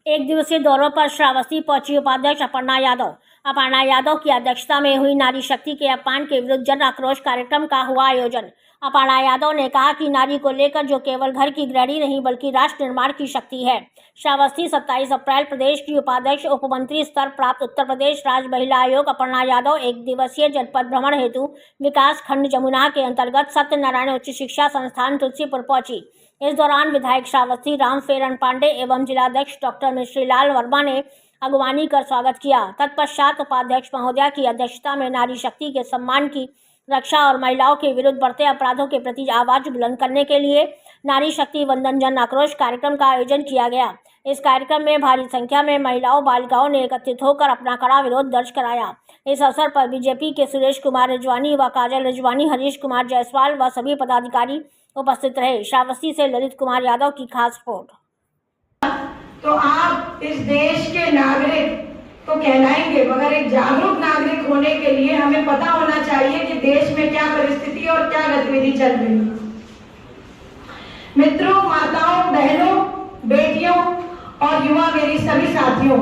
एक दिवसीय दौरे पर श्रावस्ती पहुंची उपाध्यक्ष अपर्णा यादव। अपर्णा यादव की अध्यक्षता में हुई नारी शक्ति के अपमान के विरुद्ध जन आक्रोश कार्यक्रम का हुआ आयोजन। अपर्णा यादव ने कहा कि नारी को लेकर जो केवल घर की गृहिणी नहीं बल्कि राष्ट्र निर्माण की शक्ति है। श्रावस्ती 27 अप्रैल प्रदेश की उपाध्यक्ष उप मंत्री स्तर प्राप्त उत्तर प्रदेश राज्य महिला आयोग अपर्णा यादव एक दिवसीय जनपद भ्रमण हेतु विकास खंड जमुना के अंतर्गत सत्यनारायण उच्च शिक्षा संस्थान तुलसीपुर पहुंची। इस दौरान विधायक श्रावस्ती रामफेरन पांडे एवं जिलाध्यक्ष डॉक्टर मिश्रीलाल वर्मा ने अगवानी कर स्वागत किया। तत्पश्चात उपाध्यक्ष महोदया की अध्यक्षता में नारी शक्ति के सम्मान की रक्षा और महिलाओं के विरुद्ध बढ़ते अपराधों के प्रति आवाज बुलंद करने के लिए नारी शक्ति वंदन जन आक्रोश कार्यक्रम का आयोजन किया गया। इस कार्यक्रम में भारी संख्या में महिलाओं बालिकाओं ने एकत्रित होकर अपना कड़ा विरोध दर्ज कराया। इस अवसर पर बीजेपी के सुरेश कुमार रिजवानी व काजल रिजवानी, हरीश कुमार जायसवाल व सभी पदाधिकारी उपस्थित रहे। श्रावस्ती से ललित कुमार यादव की खास रिपोर्ट। तो आप इस देश के नागरिक तो कहलाएंगे, मगर एक जागरूक नागरिक होने के लिए हमें पता होना चाहिए कि देश में क्या परिस्थिति और क्या गतिविधि चल रही है। मित्रों, माताओं, बहनों, बेटियों और युवा मेरी सभी साथियों,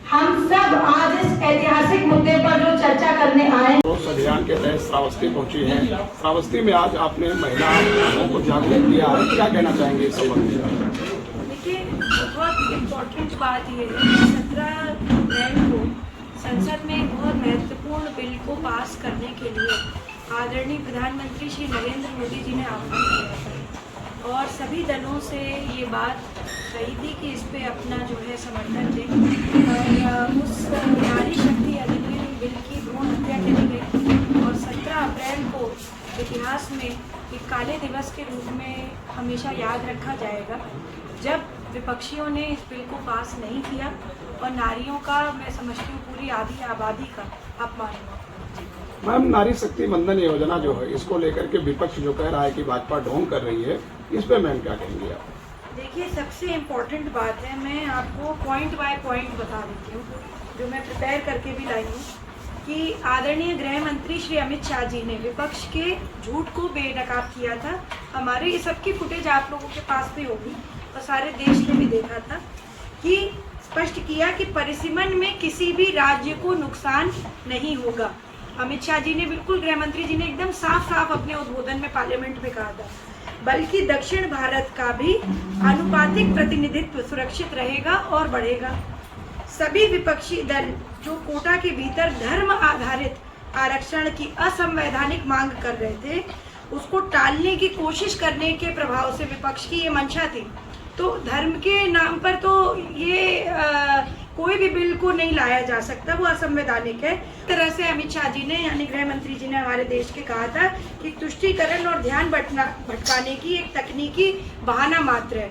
हम सब आज इस ऐतिहासिक मुद्दे पर जो चर्चा करने आए हैं। उस अभियान के तहत श्रावस्ती पहुंची हैं। श्रावस्ती में आज आपने महिलाओं को जागरूक किया है, क्या कहना चाहेंगे इस संबंध में? देखिए, बहुत इम्पोर्टेंट बात ये है, 17 अप्रैल को संसद में बहुत महत्वपूर्ण बिल को पास करने के लिए आदरणीय प्रधानमंत्री श्री नरेंद्र मोदी जी ने आह्वान किया था और सभी दलों से ये बात कही थी कि इस पे अपना जो है समर्थन दें। और उस नारी शक्ति अधिनियम बिल की भ्रूण हत्या करी गई और 17 अप्रैल को इतिहास में एक काले दिवस के रूप में हमेशा याद रखा जाएगा, जब विपक्षियों ने इस बिल को पास नहीं किया और नारियों का, मैं समझती हूँ, पूरी आधी आबादी का अपमान हुआ। मैम, नारी शक्ति वंदन योजना जो है, इसको लेकर के विपक्ष जो कह रहा है कि भाजपा ढोंग कर रही है, इस पे मैम क्या कहेंगे आप? देखिए, सबसे इम्पोर्टेंट बात है, मैं आपको पॉइंट बाय पॉइंट बता देती हूँ, जो मैं प्रिपेयर करके भी लाई हूँ, कि आदरणीय गृह मंत्री श्री अमित शाह जी ने विपक्ष के झूठ को बेनकाब किया था। हमारे ये सबकी फुटेज आप लोगों के पास भी होगी और सारे देश ने भी देखा था कि स्पष्ट किया कि परिसीमन में किसी भी राज्य को नुकसान नहीं होगा। अमित शाह जी ने, बिल्कुल गृह मंत्री जी ने एकदम साफ साफ अपने उद्बोधन में पार्लियामेंट में कहा था, बल्कि दक्षिण भारत का भी आनुपातिक प्रतिनिधित्व सुरक्षित रहेगा और बढ़ेगा। सभी विपक्षी दल जो कोटा के भीतर धर्म आधारित आरक्षण की असंवैधानिक मांग कर रहे थे, उसको टालने की कोशिश करने के प्रभाव से विपक्ष की ये मंशा थी। तो धर्म के नाम पर तो ये कोई भी बिल को नहीं लाया जा सकता, वो असंवैधानिक है। इस तरह से अमित शाह जी ने, यानी गृह मंत्री जी ने हमारे देश के कहा था कि तुष्टीकरण और ध्यान भटकाने की एक तकनीकी बहाना मात्र है।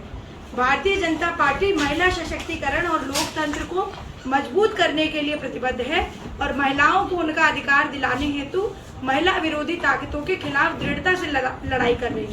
भारतीय जनता पार्टी महिला सशक्तिकरण और लोकतंत्र को मजबूत करने के लिए प्रतिबद्ध है और महिलाओं को उनका अधिकार दिलाने हेतु महिला विरोधी ताकतों के खिलाफ दृढ़ता से लड़ाई कर रही है।